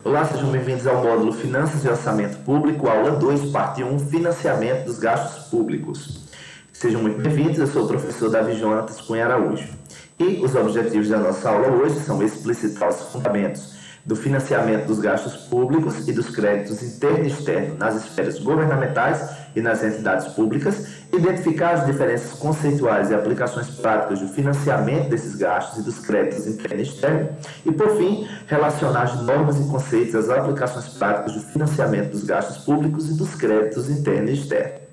Olá, sejam bem-vindos ao módulo Finanças e Orçamento Público, aula 2, parte 1, Financiamento dos Gastos Públicos. Sejam muito bem-vindos, eu sou o professor Davi Jonatas Cunha Araújo. E os objetivos da nossa aula hoje são explicitar os fundamentos do financiamento dos gastos públicos e dos créditos interno e externo nas esferas governamentais e nas entidades públicas, identificar as diferenças conceituais e aplicações práticas do financiamento desses gastos e dos créditos interno e externo, e, por fim, relacionar as normas e conceitos às aplicações práticas do financiamento dos gastos públicos e dos créditos interno e externo.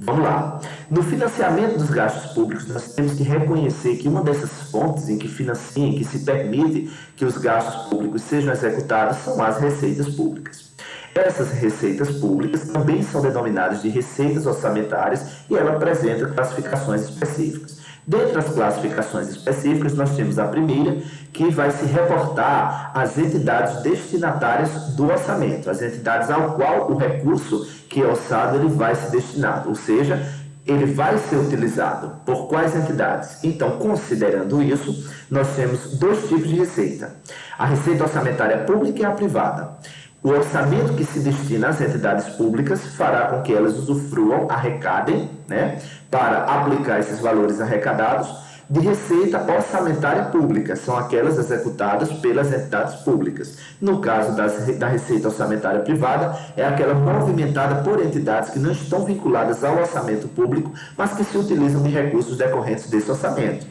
Vamos lá. No financiamento dos gastos públicos, nós temos que reconhecer que uma dessas fontes em que financia, que se permite que os gastos públicos sejam executados, são as receitas públicas. Essas receitas públicas também são denominadas de receitas orçamentárias e ela apresenta classificações específicas. Dentre as classificações específicas, nós temos a primeira, que vai se reportar às entidades destinatárias do orçamento, as entidades ao qual o recurso que é orçado ele vai se destinar, ou seja, ele vai ser utilizado por quais entidades? Então, considerando isso, nós temos dois tipos de receita. A receita orçamentária pública e a privada. O orçamento que se destina às entidades públicas fará com que elas usufruam, arrecadem, para aplicar esses valores arrecadados, de receita orçamentária pública, são aquelas executadas pelas entidades públicas. No caso da receita orçamentária privada, é aquela movimentada por entidades que não estão vinculadas ao orçamento público, mas que se utilizam de recursos decorrentes desse orçamento,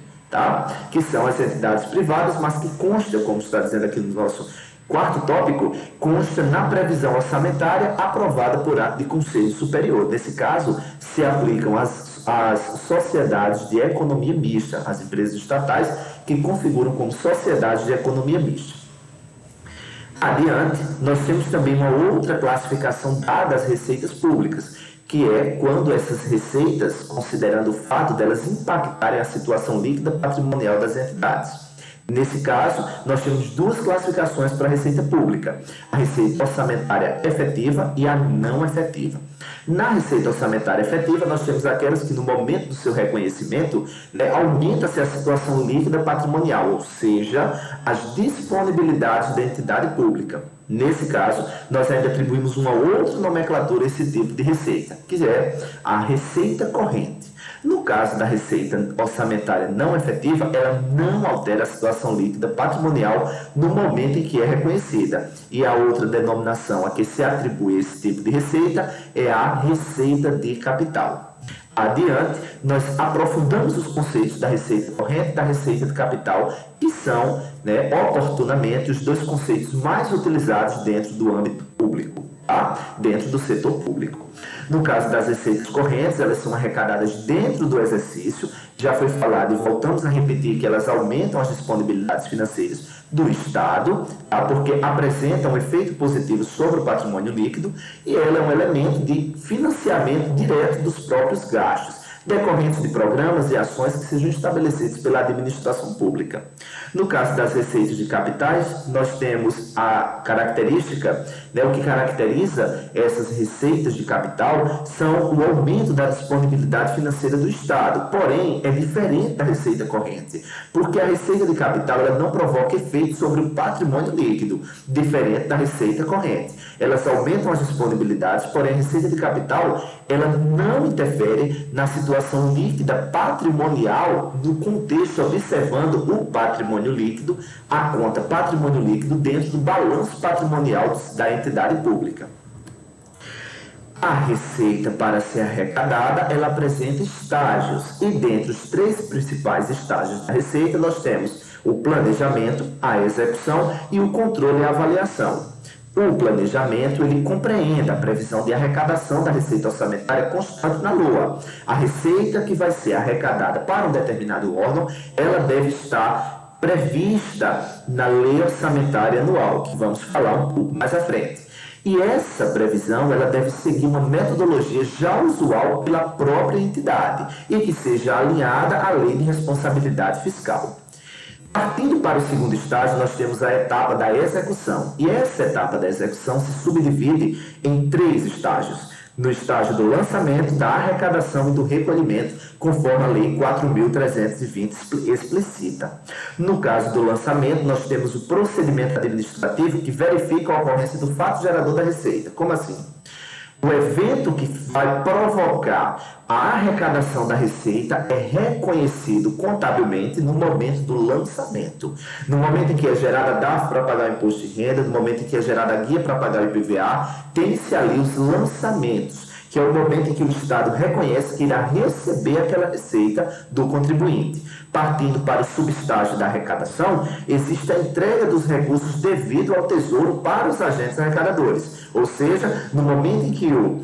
que são as entidades privadas, mas que consta, como está dizendo aqui no nosso quarto tópico, consta na previsão orçamentária aprovada por ato de Conselho Superior. Nesse caso, se aplicam as sociedades de economia mista, as empresas estatais que configuram como sociedades de economia mista. Adiante, nós temos também uma outra classificação dada às receitas públicas, que é quando essas receitas, considerando o fato delas impactarem a situação líquida patrimonial das entidades. Nesse caso, nós temos duas classificações para a receita pública, a receita orçamentária efetiva e a não efetiva. Na receita orçamentária efetiva, nós temos aquelas que no momento do seu reconhecimento, aumenta-se a situação líquida patrimonial, ou seja, as disponibilidades da entidade pública. Nesse caso, nós ainda atribuímos uma outra nomenclatura a esse tipo de receita, que é a receita corrente. No caso da receita orçamentária não efetiva, ela não altera a situação líquida patrimonial no momento em que é reconhecida. E a outra denominação a que se atribui esse tipo de receita é a receita de capital. Adiante, nós aprofundamos os conceitos da receita corrente e da receita de capital, que são, oportunamente, os dois conceitos mais utilizados dentro do âmbito público, dentro do setor público. No caso das receitas correntes, elas são arrecadadas dentro do exercício, já foi falado e voltamos a repetir que elas aumentam as disponibilidades financeiras do Estado, porque apresentam um efeito positivo sobre o patrimônio líquido e ela é um elemento de financiamento direto dos próprios gastos, decorrentes de programas e ações que sejam estabelecidos pela administração pública. No caso das receitas de capitais, nós temos a característica, o que caracteriza essas receitas de capital são o aumento da disponibilidade financeira do Estado, porém é diferente da receita corrente, porque a receita de capital ela não provoca efeito sobre o patrimônio líquido, diferente da receita corrente. Elas aumentam as disponibilidades, porém a receita de capital ela não interfere na situação líquida patrimonial do contexto, observando o patrimônio líquido, a conta patrimônio líquido dentro do balanço patrimonial da entidade pública. A receita para ser arrecadada, ela apresenta estágios e dentre os três principais estágios da receita nós temos o planejamento, a execução e o controle e a avaliação. O planejamento, ele compreende a previsão de arrecadação da receita orçamentária constante na LOA. A receita que vai ser arrecadada para um determinado órgão, ela deve estar prevista na Lei Orçamentária Anual, que vamos falar um pouco mais à frente. E essa previsão, ela deve seguir uma metodologia já usual pela própria entidade e que seja alinhada à Lei de Responsabilidade Fiscal. Partindo para o segundo estágio, nós temos a etapa da execução. E essa etapa da execução se subdivide em três estágios. no estágio do lançamento, da arrecadação e do recolhimento, conforme a Lei 4.320 explicita. No caso do lançamento, nós temos o procedimento administrativo que verifica a ocorrência do fato gerador da receita. Como assim? O evento que vai provocar a arrecadação da receita é reconhecido contabilmente no momento do lançamento. No momento em que é gerada a DARF para pagar o imposto de renda, no momento em que é gerada a guia para pagar o IPVA, tem-se ali os lançamentos, que é o momento em que o Estado reconhece que irá receber aquela receita do contribuinte. Partindo para o subestágio da arrecadação, existe a entrega dos recursos devido ao Tesouro para os agentes arrecadadores. Ou seja, no momento em que o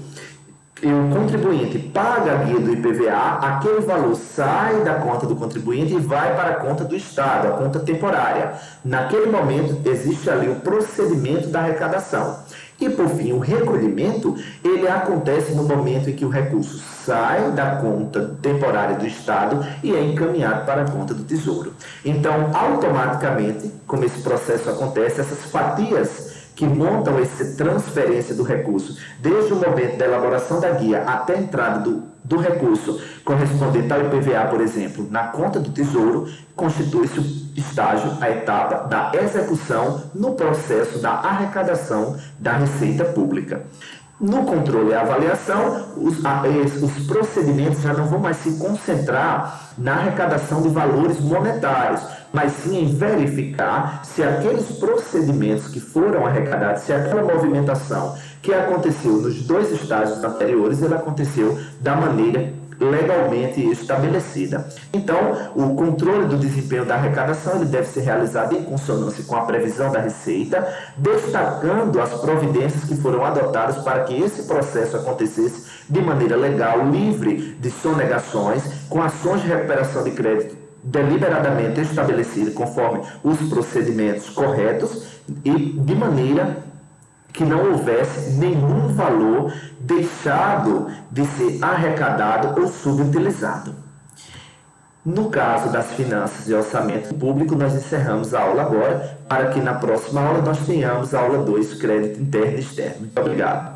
contribuinte paga a guia do IPVA, aquele valor sai da conta do contribuinte e vai para a conta do Estado, a conta temporária. Naquele momento, existe ali o procedimento da arrecadação. E, por fim, o recolhimento, ele acontece no momento em que o recurso sai da conta temporária do Estado e é encaminhado para a conta do Tesouro. Então, automaticamente, como esse processo acontece, essas fatias que montam essa transferência do recurso, desde o momento da elaboração da guia até a entrada do recurso correspondente ao IPVA, por exemplo, na conta do Tesouro, constitui-se o estágio, a etapa da execução no processo da arrecadação da receita pública. No controle e avaliação, os procedimentos já não vão mais se concentrar na arrecadação de valores monetários, mas sim em verificar se aqueles procedimentos que foram arrecadados, se aquela movimentação que aconteceu nos dois estágios anteriores, ela aconteceu da maneira legalmente estabelecida. Então, o controle do desempenho da arrecadação ele deve ser realizado em consonância com a previsão da receita, destacando as providências que foram adotadas para que esse processo acontecesse de maneira legal, livre de sonegações, com ações de recuperação de crédito deliberadamente estabelecidas conforme os procedimentos corretos e de maneira que não houvesse nenhum valor deixado de ser arrecadado ou subutilizado. No caso das finanças e orçamento público, nós encerramos a aula agora, para que na próxima aula nós tenhamos a aula 2, crédito interno e externo. Muito obrigado.